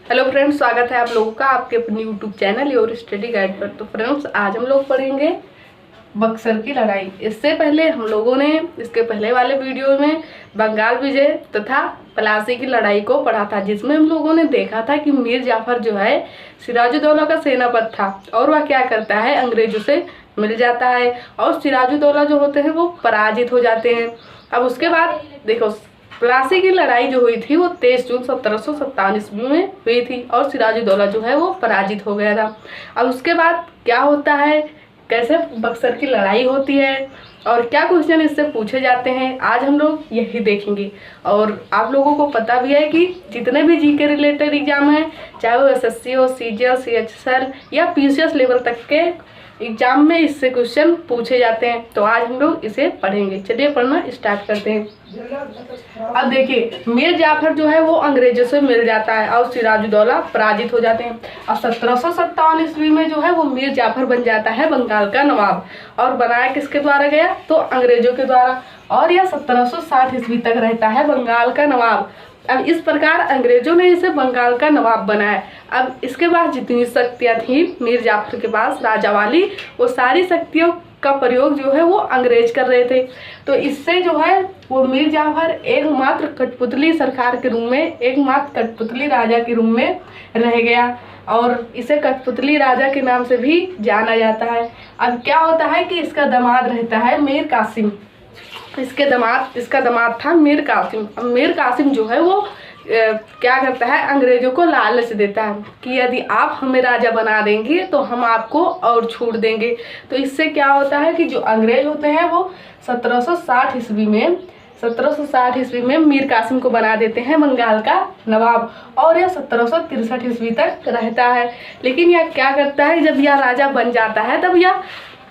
Hello friends, स्वागत है आप लोगों का आपके अपने यूट्यूब चैनल और स्टडी गाइड पर। तो फ्रेंड्स, आज हम लोग पढ़ेंगे बक्सर की लड़ाई। इससे पहले हम लोगों ने इसके पहले वाले वीडियो में बंगाल विजय तथा प्लासी की लड़ाई को पढ़ा था, जिसमें हम लोगों ने देखा था कि मीर जाफर जो है सिराजुद्दौला का सेनापति था और वह क्या करता है, अंग्रेजों से मिल जाता है और सिराजुद्दौला जो होते हैं वो पराजित हो जाते हैं। अब उसके बाद देखो, प्लासी की लड़ाई जो हुई थी वो 23 जून 1757 ईस्वी में हुई थी और सिराजुद्दौला जो है वो पराजित हो गया था। अब उसके बाद क्या होता है, कैसे बक्सर की लड़ाई होती है और क्या क्वेश्चन इससे पूछे जाते हैं, आज हम लोग यही देखेंगे। और आप लोगों को पता भी है कि जितने भी जी के रिलेटेड एग्जाम हैं, चाहे वो एसएससी हो, सीजीएल, सीएचएसएल या पीसीएस लेवल तक के एग्जाम में इससे क्वेश्चन पूछे जाते हैं। तो आज हम लोग इसे पढ़ेंगे। चलिए पढ़ना स्टार्ट करते हैं। अब देखिए, मीर जाफर जो है वो अंग्रेजों से मिल जाता है और सिराजुद्दौला पराजित हो जाते हैं। और 1757 ईस्वी में जो है वो मीर जाफर बन जाता है बंगाल का नवाब। और बनाया किसके द्वारा गया, तो अंग्रेजों के द्वारा। और यह 1760 ईस्वी तक रहता है बंगाल का नवाब। अब इस प्रकार अंग्रेजों ने इसे बंगाल का नवाब बनाया। अब इसके बाद जितनी शक्तियाँ थी मीर जाफर के पास राजा वाली, वो सारी शक्तियों का प्रयोग जो है वो अंग्रेज कर रहे थे। तो इससे जो है वो मीर जाफर एकमात्र कठपुतली सरकार के रूप में, एकमात्र कठपुतली राजा के रूप में रह गया और इसे कठपुतली राजा के नाम से भी जाना जाता है। अब क्या होता है कि इसका दामाद रहता है मीर कासिम। इसका दामाद था मीर कासिम। अब मीर कासिम जो है वो क्या करता है, अंग्रेजों को लालच देता है कि यदि आप हमें राजा बना देंगे तो हम आपको और छूट देंगे। तो इससे क्या होता है कि जो अंग्रेज होते हैं वो 1760 ईस्वी में मीर कासिम को बना देते हैं बंगाल का नवाब और यह 1763 ईस्वी तक रहता है। लेकिन यह क्या करता है, जब यह राजा बन जाता है तब यह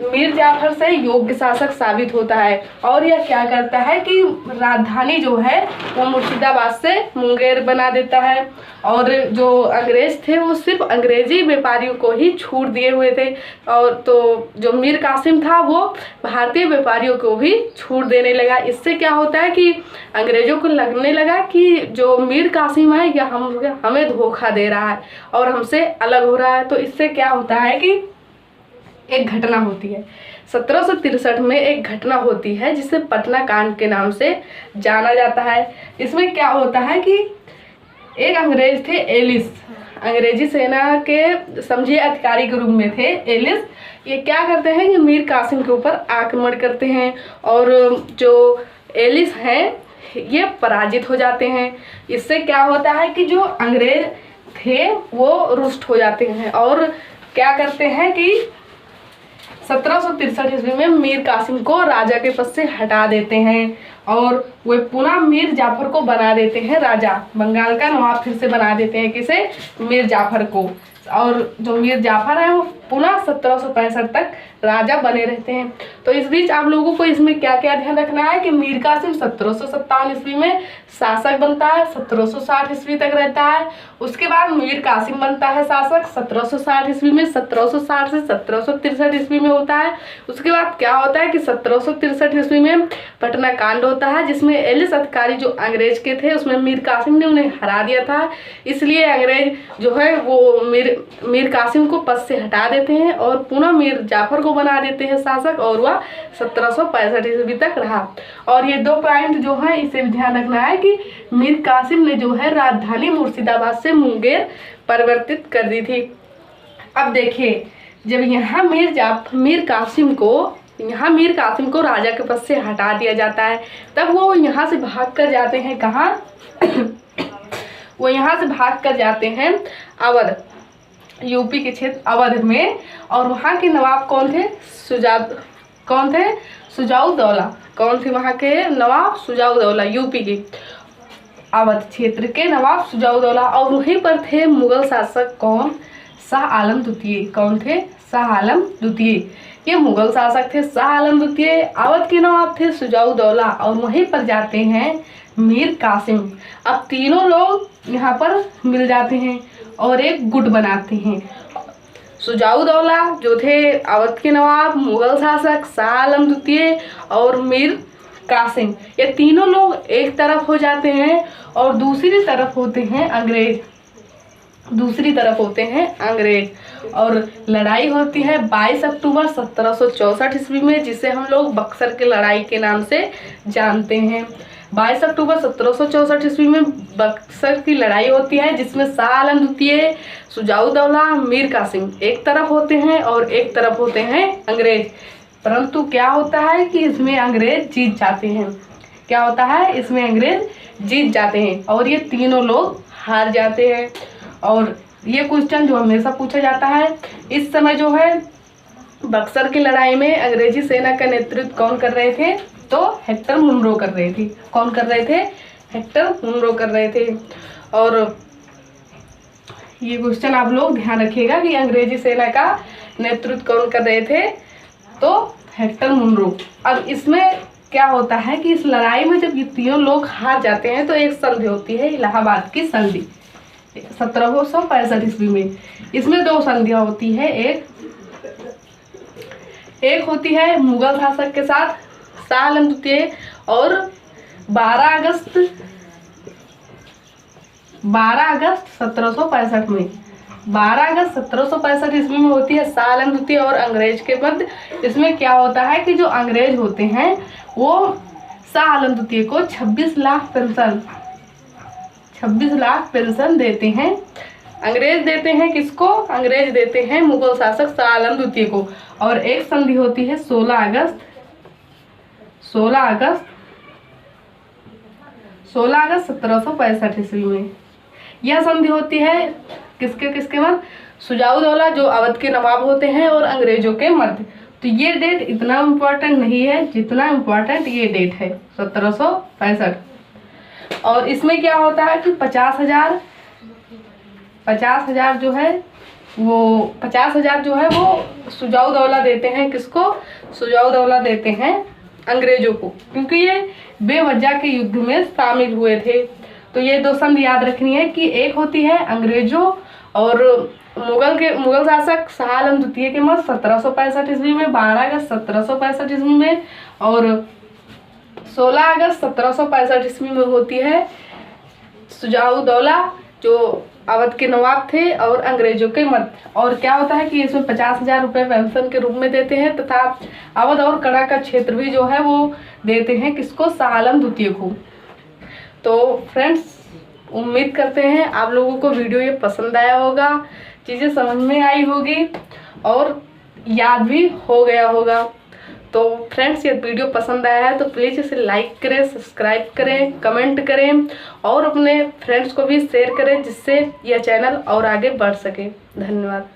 मीर जाफर से योग्य शासक साबित होता है और यह क्या करता है कि राजधानी जो है वो मुर्शिदाबाद से मुंगेर बना देता है। और जो अंग्रेज थे वो सिर्फ अंग्रेजी व्यापारियों को ही छूट दिए हुए थे। और तो जो मीर कासिम था वो भारतीय व्यापारियों को भी छूट देने लगा। इससे क्या होता है कि अंग्रेजों को लगने लगा कि जो मीर कासिम है यह हमें धोखा दे रहा है और हमसे अलग हो रहा है। तो इससे क्या होता है कि एक घटना होती है 1763 में, एक घटना होती है जिसे पटना कांड के नाम से जाना जाता है। इसमें क्या होता है कि एक अंग्रेज थे एलिस, अंग्रेजी सेना के समझिए अधिकारी के रूप में थे एलिस। ये क्या करते हैं कि मीर कासिम के ऊपर आक्रमण करते हैं और जो एलिस हैं ये पराजित हो जाते हैं। इससे क्या होता है कि जो अंग्रेज थे वो रुष्ट हो जाते हैं और क्या करते हैं कि 1763 ईस्वी में मीर कासिम को राजा के पद से हटा देते हैं और वे पुनः मीर जाफर को बना देते हैं राजा। बंगाल का नवाब फिर से बना देते हैं किसे, मीर जाफर को। और जो मीर जाफर है वो पुनः 1765 तक राजा बने रहते हैं। तो इस बीच आप लोगों को इसमें क्या क्या ध्यान रखना है कि मीर कासिम 1757 ईस्वी में शासक बनता है, 1760 ईस्वी तक रहता है। उसके बाद मीर कासिम बनता है शासक 1760 ईस्वी में, 1760 से 1763 ईस्वी में होता है। उसके बाद क्या होता है कि 1763 ईस्वी में पटना कांड होता है जिसमें एलिस अधिकारी जो अंग्रेज के थे उसमें मीर कासिम ने उन्हें हरा दिया था। इसलिए अंग्रेज जो है वो मीर कासिम को पद से हटा देते हैं और पुनः मीर जाफर को बना देते हैं शासक और वह 1765 ईस्वी तक रहा। और ये दो पॉइंट जो है इसे भी ध्यान रखना है कि मीर कासिम ने जो है राजधानी मुर्शिदाबाद से मुंगेर परिवर्तित कर दी थी। अब देखिए, जब यहाँ मीर कासिम को राजा के पद से हटा दिया जाता है तब वो यहाँ से भाग कर जाते हैं कहाँ वो यहाँ से भाग कर जाते हैं अवध, यूपी के क्षेत्र अवध में। और वहाँ के नवाब कौन थे, सुजाउद्दौला। कौन थे वहाँ के नवाब, सुजाउद्दौला, यूपी के अवध क्षेत्र के नवाब सुजाउद्दौला। और वहीं पर थे मुगल शासक कौन, शाह आलम द्वितीय। कौन थे, शाह आलम द्वितीय। ये मुगल शासक थे शाह आलम द्वितीय। अवध के नवाब थे सुजाउद्दौला और वहीं पर जाते हैं मीर कासिम। अब तीनों लोग यहाँ पर मिल जाते हैं और एक गुट बनाते हैं। सुजाउद्दौला जो थे अवध के नवाब, मुगल शासक शाह आलम द्वितीय और मीर कासिम, ये तीनों लोग एक तरफ हो जाते हैं और दूसरी तरफ होते हैं अंग्रेज। दूसरी तरफ होते हैं अंग्रेज। और लड़ाई होती है 22 अक्टूबर 1764 ईस्वी में, जिसे हम लोग बक्सर की लड़ाई के नाम से जानते हैं। 22 अक्टूबर 1764 ईस्वी में बक्सर की लड़ाई होती है, जिसमें शाह आलम द्वितीय, शुजाउद्दौला, मीर कासिम एक तरफ होते हैं और एक तरफ होते हैं अंग्रेज। परंतु क्या होता है कि इसमें अंग्रेज जीत जाते हैं। क्या होता है, इसमें अंग्रेज जीत जाते हैं और ये तीनों लोग हार जाते हैं। और ये क्वेश्चन जो हमेशा पूछा जाता है, इस समय जो है बक्सर की लड़ाई में अंग्रेजी सेना का नेतृत्व कौन कर रहे थे, तो हेक्टर मुनरो कर रहे थे। कौन कर रहे थे, हेक्टर मुनरो कर रहे थे। और ये क्वेश्चन आप लोग ध्यान रखिएगा कि अंग्रेजी सेना का नेतृत्व कौन कर रहे थे, तो हेक्टर मुनरो। अब इसमें क्या होता है कि इस लड़ाई में जब ये तीनों लोग हार जाते हैं तो एक संधि होती है, इलाहाबाद की संधि 1765 ईस्वी में। इसमें दो संधियां होती है, एक होती है मुगल शासक के साथ शाह आलम द्वितीय, और 12 अगस्त 1765 में 12 अगस्त 1765 ईस्वी में होती है शाह आलम द्वितीय और अंग्रेज के मध्य। इसमें क्या होता है कि जो अंग्रेज होते हैं वो शाह आलम द्वितीय को 26 लाख पेंशन देते हैं। अंग्रेज देते हैं किसको, अंग्रेज देते हैं मुगल शासक शाह आलम द्वितीय को। और एक संधि होती है 16 अगस्त 1765 ईस्वी में। यह संधि होती है किसके मध्य, शुजाउद्दौला जो अवध के नवाब होते हैं और अंग्रेजों के मध्य। तो ये डेट इतना इम्पोर्टेंट नहीं है जितना इम्पोर्टेंट ये डेट है 1765। और इसमें क्या होता है कि 50,000 जो है वो 50,000 जो है वो शुजाउद्दौला देते हैं किसको, शुजाउद्दौला देते हैं अंग्रेजों को, क्योंकि ये बेवजह के युद्ध में शामिल हुए थे। तो ये दो संधि याद रखनी है कि एक होती है अंग्रेजों और मुगल शासक शाह आलम द्वितीय के मध्य 1765 ईस्वी में, 12 अगस्त 1765 ईस्वी में, और 16 अगस्त 1765 ईस्वी में होती है शुजाउद्दौला जो अवध के नवाब थे और अंग्रेजों के मध्य। और क्या होता है कि इसमें 50,000 रुपये पेंशन के रूप में देते हैं, तथा अवध और कड़ा का क्षेत्र भी जो है वो देते हैं किसको, शाह आलम द्वितीय को। तो फ्रेंड्स, उम्मीद करते हैं आप लोगों को वीडियो ये पसंद आया होगा, चीज़ें समझ में आई होगी और याद भी हो गया होगा। तो फ्रेंड्स, ये वीडियो पसंद आया है तो प्लीज़ इसे लाइक करें, सब्सक्राइब करें, कमेंट करें और अपने फ्रेंड्स को भी शेयर करें, जिससे यह चैनल और आगे बढ़ सके। धन्यवाद।